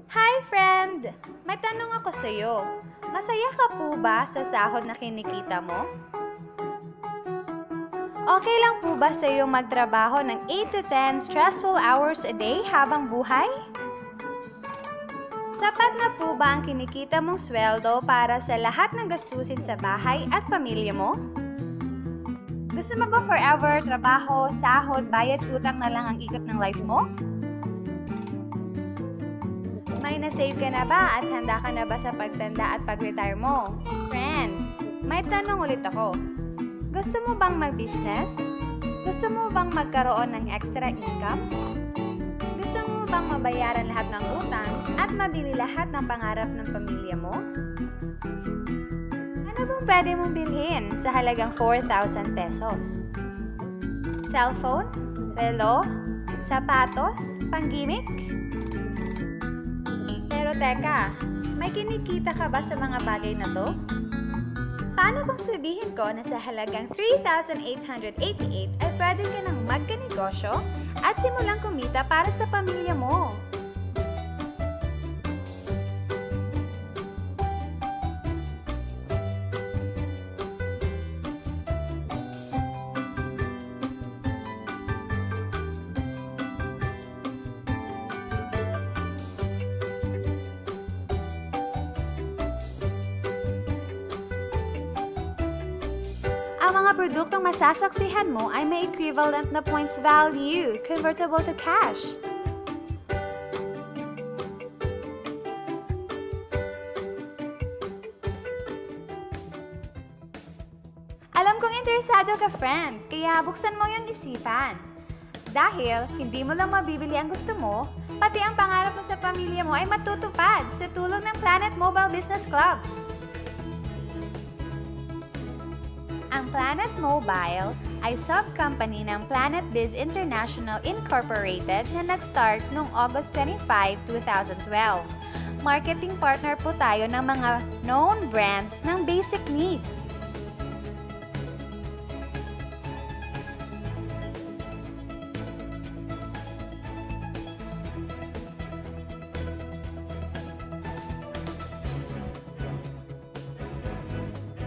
Hi, friend! May tanong ako sa'yo. Masaya ka po ba sa sahod na kinikita mo? Okay lang po ba sa'yo magtrabaho ng 8 to 10 stressful hours a day habang buhay? Sapat na po ba ang kinikita mong sweldo para sa lahat ng gastusin sa bahay at pamilya mo? Gusto mo ba forever trabaho, sahod, bayad, utang na lang ang ikot ng life mo? May na-save ka na ba at handa ka na ba sa pagtanda at pag-retire mo? Friend, may tanong ulit ako. Gusto mo bang mag-business? Gusto mo bang magkaroon ng extra income? Gusto mo bang mabayaran lahat ng utang at mabili lahat ng pangarap ng pamilya mo? Ano bang pwede mong bilhin sa halagang 4,000 pesos? Cellphone? Relo? Sapatos? Panggimik? Pero teka, may kinikita ka ba sa mga bagay na to? Paano kung sabihin ko na sa halagang 3,888 ay pwede ka nang magkanegosyo at simulang kumita para sa pamilya mo? Ang mga produktong masasaksihan mo ay may equivalent na points value, convertible to cash. Alam kong interesado ka, friend, kaya buksan mo yung isipan. Dahil hindi mo lang mabibili ang gusto mo, pati ang pangarap mo sa pamilya mo ay matutupad sa tulong ng Planet Mobile Business Club. Ang Planet Mobile ay sub-company ng Planet Biz International Incorporated na nag-start noong August 25, 2012. Marketing partner po tayo ng mga known brands ng basic needs.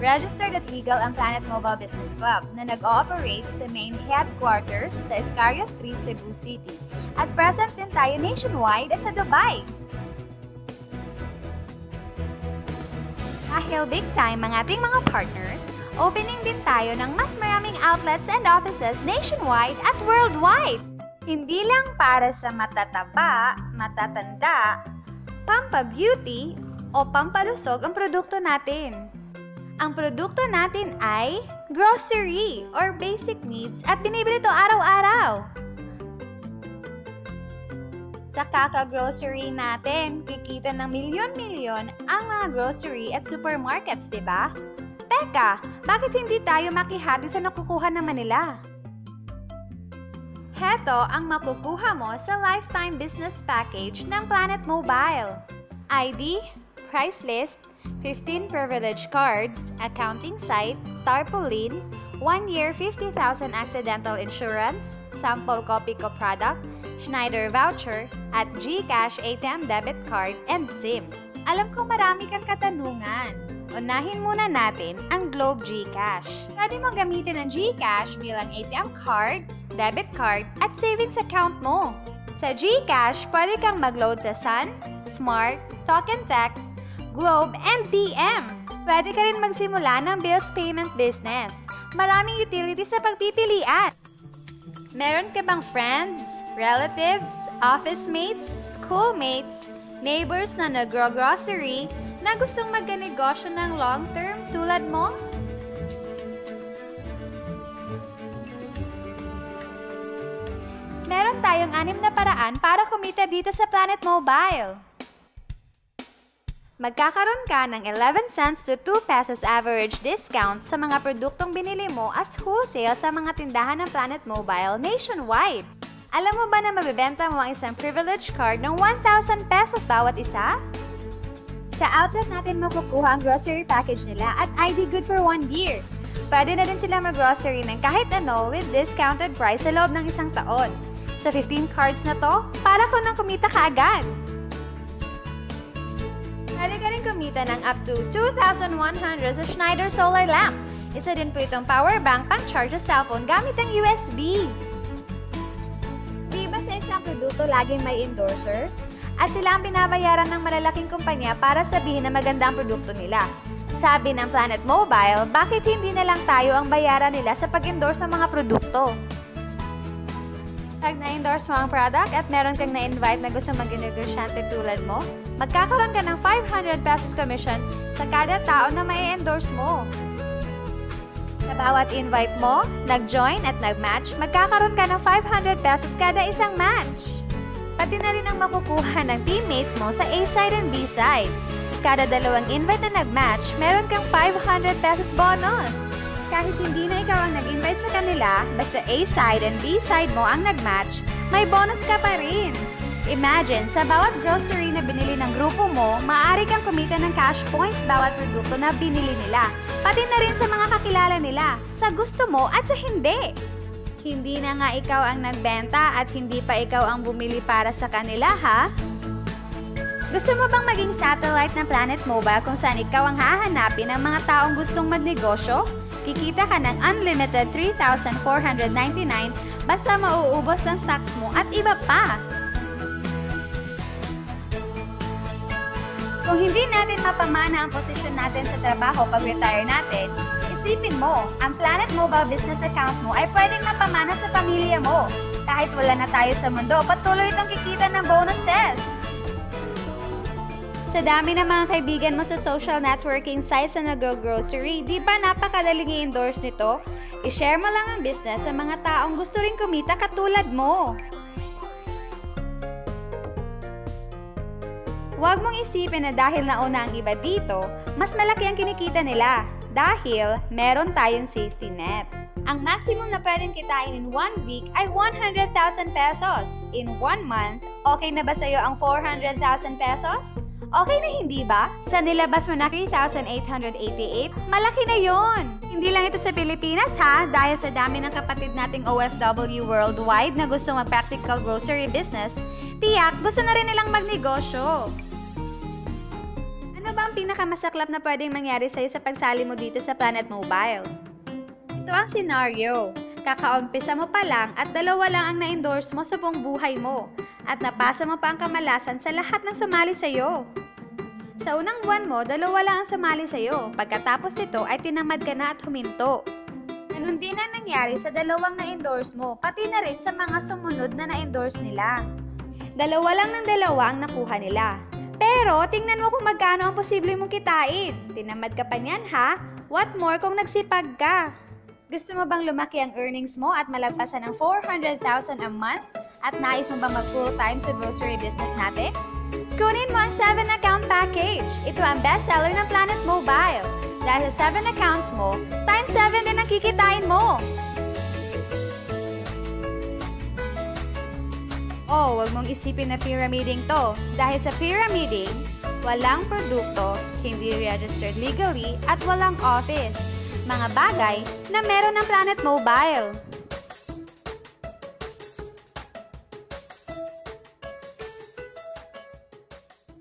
Registered at legal ang Planet Mobile Business Club na nag-ooperate sa main headquarters sa Escaria Street, Cebu City. At present din tayo nationwide at sa Dubai. Dahil big time ang ating mga partners, opening din tayo ng mas maraming outlets and offices nationwide at worldwide. Hindi lang para sa matataba, matatanda, pampa-beauty o pampalusog ang produkto natin. Ang produkto natin ay grocery or basic needs at binibili ito araw-araw. Sa kaka-grocery natin, kikita ng milyon-milyon ang mga grocery at supermarkets, di ba? Teka, bakit hindi tayo makihati sa nakukuha naman nila? Heto ang makukuha mo sa lifetime business package ng Planet Mobile. ID, price list, 15 privilege cards, accounting site, tarpaulin, 1 year 50,000 accidental insurance, sample copy ko product, Schneider voucher, at GCash ATM debit card and SIM. Alam ko marami kang katanungan. Unahin muna natin ang Globe GCash. Pwede mo gamitin ang GCash bilang ATM card, debit card, at savings account mo. Sa GCash, pwede kang mag-load sa Sun, Smart, Talk and Text, Globe, and DM. Pwede ka rin magsimula ng bills payment business. Maraming utilities na pagpipilian. Meron ka bang friends, relatives, office mates, schoolmates, neighbors na nagro-grocery na gustong magkanegosyo ng long-term tulad mo? Meron tayong 6 na paraan para kumita dito sa Planet Mobile. Magkakaroon ka ng 11 cents to 2 pesos average discount sa mga produktong binili mo as wholesale sa mga tindahan ng Planet Mobile nationwide. Alam mo ba na mabibenta mo ang isang privilege card ng 1,000 pesos bawat isa? Sa outlet natin makukuha ang grocery package nila at ID good for 1 year. Pwede na din sila mag-grocery ng kahit ano with discounted price sa loob ng 1 taon. Sa 15 cards na to, para ko nang kumita ka agad. Pwede ka rin kumita ng up to 2,100 sa Schneider Solar Lamp. Isa din po itong power bank pang-charge sa cellphone gamit ang USB. Di ba sa isang produkto laging may endorser? At sila ang binabayaran ng malalaking kumpanya para sabihin na maganda ang produkto nila. Sabi ng Planet Mobile, bakit hindi na lang tayo ang bayaran nila sa pag-endorse ng mga produkto? Pag na-endorse mo ang product at meron kang na-invite na gusto maging negosyante tulad mo, magkakaroon ka ng 500 pesos commission sa kada tao na mai-endorse mo. Sa bawat invite mo, nag-join at nag-match, magkakaroon ka ng 500 pesos kada isang match. Pati na rin ang makukuha ng teammates mo sa A-side and B-side. Kada dalawang invite na nag-match, meron kang 500 pesos bonus. Kahit hindi na ikaw ang nag-invite sa kanila, basta A-side and B-side mo ang nag-match, may bonus ka pa rin. Imagine, sa bawat grocery na binili ng grupo mo, maaari kang kumita ng cash points bawat produkto na binili nila. Pati na rin sa mga kakilala nila, sa gusto mo at sa hindi. Hindi na nga ikaw ang nagbenta at hindi pa ikaw ang bumili para sa kanila, ha? Gusto mo bang maging satellite ng Planet Mobile kung saan ikaw ang hahanapin ng mga taong gustong magnegosyo? Kikita ka ng unlimited 3,499 basta mauubos ang stocks mo at iba pa. Kung hindi natin mapamana ang posisyon natin sa trabaho pag retire natin, isipin mo, ang Planet Mobile business account mo ay pwedeng mapamana sa pamilya mo. Kahit wala na tayo sa mundo, patuloy itong kikita ng bonuses. Sa dami ng mga kaibigan mo sa social networking sites na nag-grocery, di ba napakadaling i-endorse nito? I-share mo lang ang business sa mga taong gusto rin kumita katulad mo. Huwag mong isipin na dahil nauna ang iba dito, mas malaki ang kinikita nila. Dahil meron tayong safety net. Ang maximum na pwedeng kitain in 1 week ay 100,000 pesos. In 1 month, okay na ba sa'yo ang 400,000 pesos? Okay na hindi ba? Sa nilabas mo na 3,888, malaki na yon. Hindi lang ito sa Pilipinas ha, dahil sa dami ng kapatid nating OFW worldwide na gusto mag-practical grocery business, tiyak gusto na rin nilang magnegosyo. Ano ba ang pinakamasaklap na pwedeng mangyari sa'yo sa pagsali mo dito sa Planet Mobile? Ito ang scenario. Kakaumpisa mo pa lang at dalawa lang ang na-endorse mo sa buong buhay mo. At napasa mo pa ang kamalasan sa lahat ng sumali sa'yo. Sa unang buwan mo, dalawa lang ang sumali sa'yo. Pagkatapos nito ay tinamad ka na at huminto. Ganun din ang nangyari sa dalawang na-endorse mo, pati na rin sa mga sumunod na na-endorse nila. Dalawa lang ng dalawa ang nakuha nila. Pero tingnan mo kung magkano ang posible mong kitain. Tinamad ka pa niyan ha? What more kung nagsipag ka? Gusto mo bang lumaki ang earnings mo at malagpasan ng 400,000 a month? At nais mo ba mag-full-time sa grocery business natin? Kunin mo ang 7-account package. Ito ang bestseller ng Planet Mobile. Dahil sa 7 accounts mo, times 7 din ang kikitain mo. Oh, huwag mong isipin na pyramiding to. Dahil sa pyramiding, walang produkto, hindi registered legally, at walang office. Mga bagay na meron ng Planet Mobile.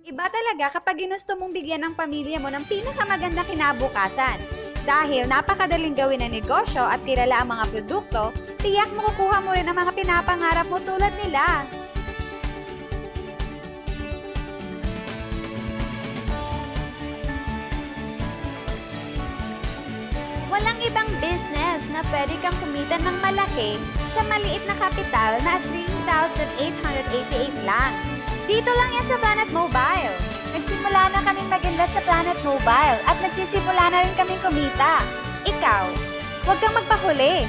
Iba talaga kapag ginusto mong bigyan ng pamilya mo ng pinakamaganda kinabukasan. Dahil napakadaling gawin ang negosyo at kilala ang mga produkto, tiyak makukuha mo rin ang mga pinapangarap mo tulad nila. Walang ibang business na pwede kang kumita ng malaki sa maliit na kapital na 3,888 lang. Dito lang yan sa Planet Mobile. Nagsimula na kaming mag-invest sa Planet Mobile at nagsisimula na rin kaming kumita. Ikaw, huwag kang magpahuli.